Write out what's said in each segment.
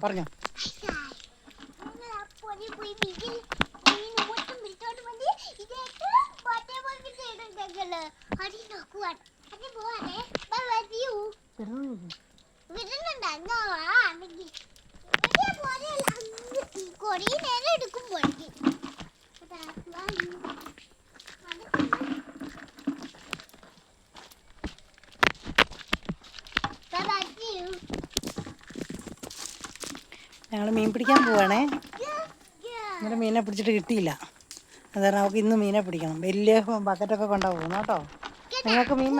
പറഞ്ഞോ. ഞങ്ങൾ മീൻ പിടിക്കാൻ പോവാണേ. ഇന്നലെ മീനെ പിടിച്ചിട്ട് കിട്ടിയില്ല. അത് കാരണം നമുക്ക് ഇന്ന് മീനെ പിടിക്കണം. വലിയ ബക്കറ്റൊക്കെ കൊണ്ടാ പോകുന്നു കേട്ടോ. നിങ്ങൾക്ക് മീൻ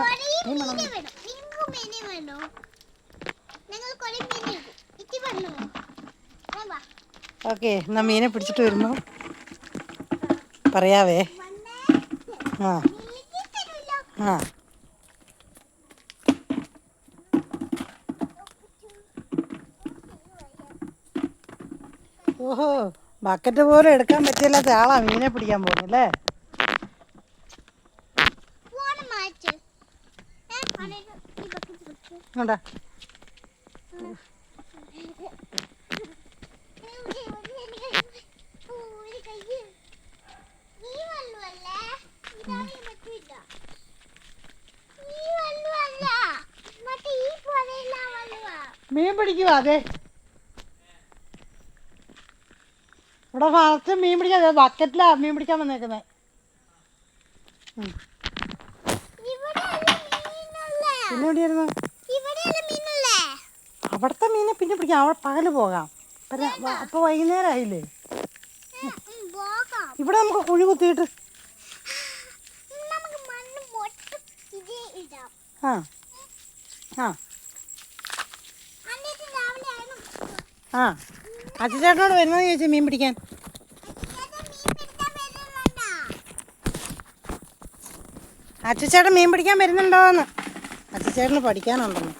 ഓക്കെ. എന്നാൽ മീനെ പിടിച്ചിട്ട് വരുമ്പോൾ പറയാവേ. ആ ആ ഓഹോ, ബക്കറ്റ് പോലും എടുക്കാൻ പറ്റില്ലാത്ത ആളാ മീനെ പിടിക്കാൻ പോകുന്നല്ലേ. ഉണ്ടാ മീൻ പിടിക്കുക. അതെ, ഇവിടെ ഫാസ്റ്റ് മീൻ പിടിക്കാൻ ബക്കറ്റിലാ മീൻ പിടിക്കാൻ വന്നേക്കുന്നത്. പിന്നെ എവിടെയായിരുന്നു? അവിടുത്തെ മീനെ പിന്നെ പിടിക്കാം. അവിടെ പകല് പോകാം. അപ്പൊ വൈകുന്നേരം ആയില്ലേ. ഇവിടെ നമുക്ക് കുഴി കുത്തിയിട്ട് ആ ആ ആ അച്ഛച്ചേട്ടനോട് വരുന്നതെന്ന് ചോദിച്ചാൽ മീൻ പിടിക്കാൻ. അച്ഛച്ചേട്ടൻ മീൻ പിടിക്കാൻ വരുന്നുണ്ടോന്ന്. അച്ഛച്ചേട്ടന് പഠിക്കാനുണ്ടെന്ന്.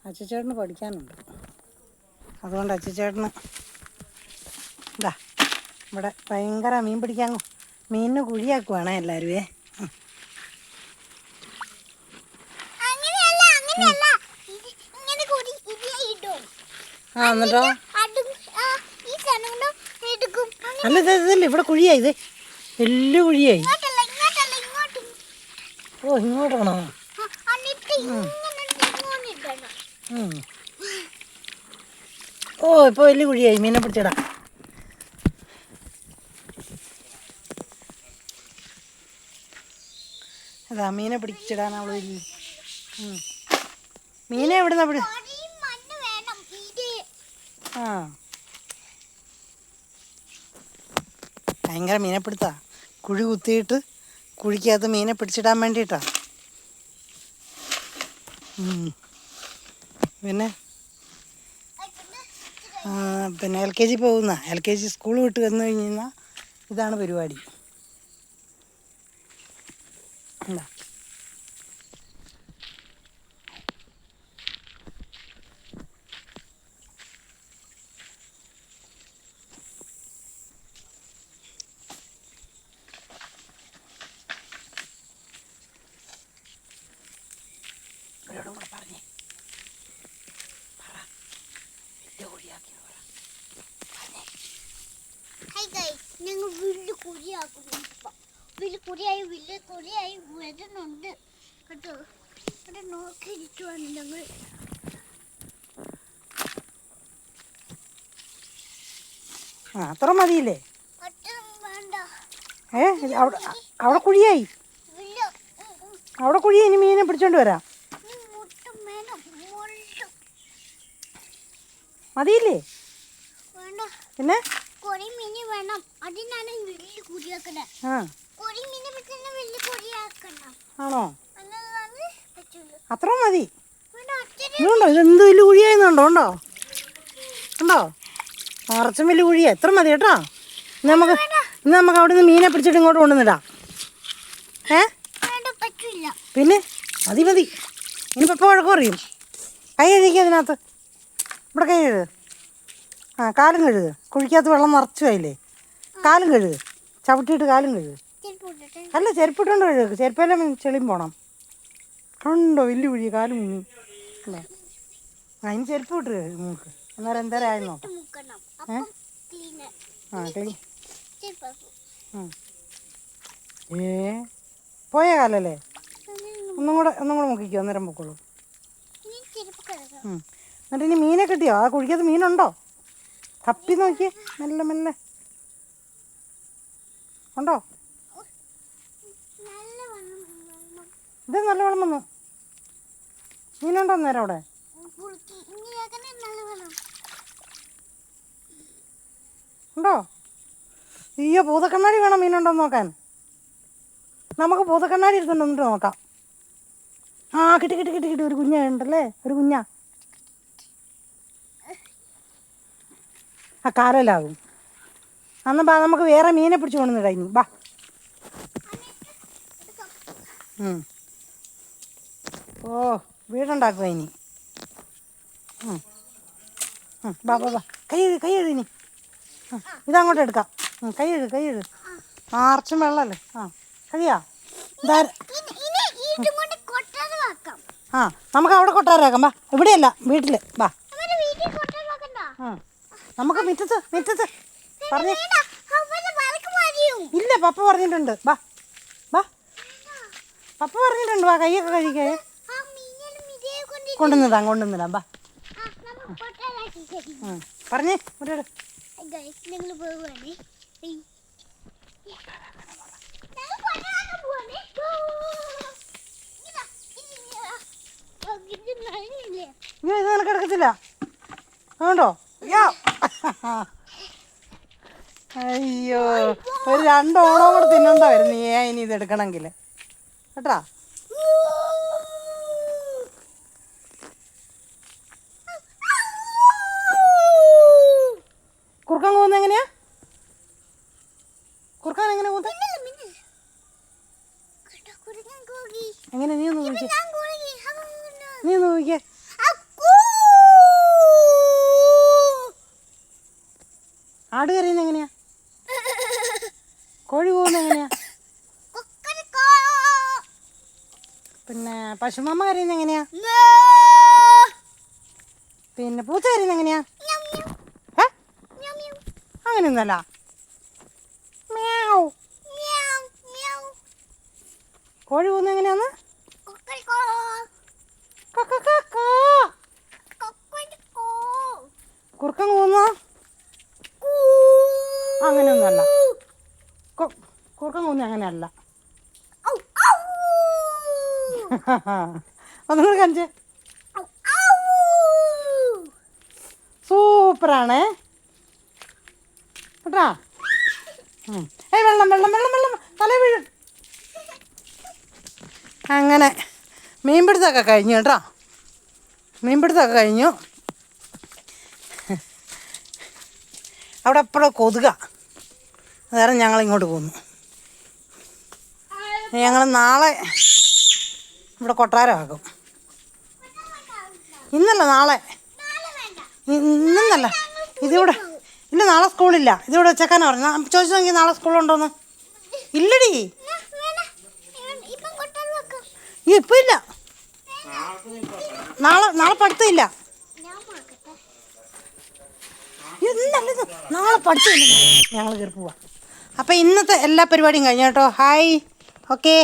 അച്ഛച്ചേട്ടന് പഠിക്കാനുണ്ട്. അതുകൊണ്ട് അച്ഛച്ചേട്ടന് ഇതാ ഇവിടെ ഭയങ്കര മീൻ പിടിക്കാൻ മീനിന് കുഴിയാക്കുവാണേ എല്ലാവരുവേ. ആ എന്നിട്ടോ അല്ല ഇതല്ലേ ഇവിടെ കുഴിയായി. ഇത് വലിയ കുഴിയായി. ഓ ഇങ്ങോട്ടാണോ? ഓ ഇപ്പൊ വലിയ കുഴിയായി. മീനെ പിടിച്ചിടാം. അതാ മീനെ പിടിച്ചിടാൻ അവള്. മീനെ എവിടുന്ന പിടി. ആ ഭയങ്കര മീനെ പിടുത്താ. കുഴി കുത്തിയിട്ട് കുഴിക്കകത്ത് മീനെ പിടിച്ചിടാൻ വേണ്ടിയിട്ടാ. പിന്നെ പിന്നെ LKG പോകുന്ന LKG സ്കൂൾ വിട്ട് വന്നു കഴിഞ്ഞാൽ ഇതാണ് പരിപാടി. എന്താ പറഞ്ഞേ ഞങ്ങൾ വലിയ കുഴിയാക്കുന്നു. വലിയ കുഴിയായി വരുന്നുണ്ട് കേട്ടോ. അവിടെ നോക്കിയിരിക്കുവാണ് ഞങ്ങൾ. അത്ര മതിയില്ലേ? വേണ്ട. അവിടെ കുഴിയായി. അവിടെ കുഴിയായി. ഇനി മീനെ പിടിച്ചോണ്ട് വരാം. മതിയില്ലേ? പിന്നെ ആണോ? അത്ര മതി. ഇതുണ്ടോ? ഇതെന്ത് വലിയ കുഴിയായിരുന്നുണ്ടോ? ഉണ്ടോ ഉണ്ടോ? നിറച്ചും വലിയ കുഴിയാ. എത്ര മതി കേട്ടോ. ഇന്ന് നമുക്ക് അവിടെ നിന്ന് മീനെ പിടിച്ചിട്ട് ഇങ്ങോട്ട് കൊണ്ടുവന്നിടാം. പിന്നെ മതി. ഇനി പപ്പ വഴക്ക് പറയും. കൈ കഴുകിക്കുക അതിനകത്ത്. ഇവിടെ കൈ കഴുകുക. കാലും കഴുകുക. കുഴിക്കകത്ത് വെള്ളം നിറച്ചു ആയില്ലേ. കാലും കഴുകുക. ചവിട്ടിയിട്ട് കാലും കഴുകുക. അല്ല ചെരുപ്പിട്ടുകൊണ്ട് കഴുകുക. ചെരുപ്പെല്ലാം ചെളിയും പോണം. കണ്ടോ വലിയ കുഴി കാല് മുങ്ങി അല്ലേ. അതിന് ചെരുപ്പ് വിട്ട് നമുക്ക് അന്നേരം എന്തേരം ആയി നോക്കാം. മുക്കണം അപ്പം ക്ലീൻ ആ ക്ലീൻ. ചെരുപ്പ് പോയ കാലല്ലേ. ഒന്നും കൂടെ മുക്കിക്കോ അന്നേരം പൊക്കോളൂ. ഇനി ചെരുപ്പ് കഴുകാം. എന്നിട്ട് ഇനി മീനെ കിട്ടിയോ? ആ കുഴിക്കകത്ത് മീനുണ്ടോ? തപ്പി നോക്കിയേ മെല്ലെ മെല്ലെ. ഉണ്ടോ? നല്ല വെള്ളം ഇത് നല്ല വെള്ളം വന്നു. മീനുണ്ടോ അന്നേരം അവിടെ? കുളിക്ക് ഇനി അങ്ങനെ നല്ല വെള്ളം ഉണ്ടോ? അയ്യോ ഭൂതക്കണ്ണാടി വേണം മീനുണ്ടോന്ന് നോക്കാൻ. നമുക്ക് ഭൂതക്കണ്ണാടി എടുത്തുകൊണ്ട് വന്നിട്ട് നോക്കാം. ആ കിട്ടി കിട്ടി കിട്ടി കിട്ടി. ഒരു കുഞ്ഞ ഉണ്ടല്ലേ, ഒരു കുഞ്ഞാ. ആ കാലയിലാകും. അന്ന് ബാ നമുക്ക് വേറെ മീനെ പിടിച്ചു കൊണ്ടുവന്നിടാം ഇനി. ബാ. ഓ വീടുണ്ടാക്കുക ഇനി. ബാ ബാ ബാ. കൈ കഴുകി ഇനി. ഇതങ്ങോട്ട് എടുക്കാം. കൈ കഴുകു. ആർച്ചും വെള്ളമല്ലേ. ആ കഴിയാ. ആ നമുക്ക് അവിടെ കൊട്ടാരാക്കാം. ബാ. ഇവിടെയല്ല വീട്ടിൽ. ബാ. നമുക്ക് മിറ്റത്ത് പറഞ്ഞു. ഇല്ല പപ്പ പറഞ്ഞിട്ടുണ്ട്. ബാ ബാ. പപ്പ പറഞ്ഞിട്ടുണ്ട്. വാ കൈയൊക്കെ കഴിക്കേ. കൊണ്ടുവന്നിടാം. ബാ പറഞ്ഞേ ഇവിടെ. ഇത് നിനക്ക് എടുക്കത്തില്ല. അതുകൊണ്ടോ? അയ്യോ ഒരു 2 ഓണം കൂടെ തിന്നണ്ട വരും നീ ഇനി ഇത് എടുക്കണമെങ്കിൽ കേട്ടാ. കുറുക്കാൻ പോകുന്നത് എങ്ങനെയാ? കുറുക്കാൻ എങ്ങനെ പോകുന്നത്? എങ്ങനെ നീ ഒന്ന് നോക്കിക്കേ. ആട് കരയുന്നത് എങ്ങനെയാ? കോഴി പോകുന്നത് എങ്ങനെയാ? പിന്നെ പശുമാമ കരയുന്നത് എങ്ങനെയാ? പിന്നെ പൂച്ച കരയുന്നത് എങ്ങനെയാ? അങ്ങനെയൊന്നല്ല. കോഴി പോകുന്നത് എങ്ങനെയാന്ന്? കുറുക്കൻ പോകുന്ന അങ്ങനെയൊന്നുമല്ല. കുറുക്കൻ പോകുന്ന അങ്ങനെയല്ല. ഒന്നും കൂടെ കാണിച്ചേ. സൂപ്പറാണേ കേട്ടാ. വെള്ളം തല വീഴും. അങ്ങനെ മീൻപിടുത്തമൊക്കെ കഴിഞ്ഞു കേട്ടോ. മീൻപിടുത്തമൊക്കെ കഴിഞ്ഞു. അവിടെ എപ്പോഴും കൊതുക. അതായത് ഞങ്ങൾ ഇങ്ങോട്ട് പോന്നു. ഞങ്ങൾ നാളെ ഇവിടെ കൊട്ടാരമാക്കും. ഇന്നല്ല നാളെ. ഇന്നല്ല ഇതിവിടെ ഇല്ല. നാളെ സ്കൂളില്ല. ഇതിവിടെ വെച്ചേക്കാനാ പറഞ്ഞു. ചോദിച്ചു നോക്കി നാളെ സ്കൂളുണ്ടോന്ന്. ഇല്ലടി ഇപ്പം ഇല്ല. നാളെ പഠിത്തമില്ല. ഇന്നല്ലത് നാളെ പഠിത്തമില്ല. ഞങ്ങൾ കയറി പോവാം. അപ്പം ഇന്നത്തെ എല്ലാ പരിപാടിയും കഴിഞ്ഞു കേട്ടോ. ഹായ്. ഓക്കെ.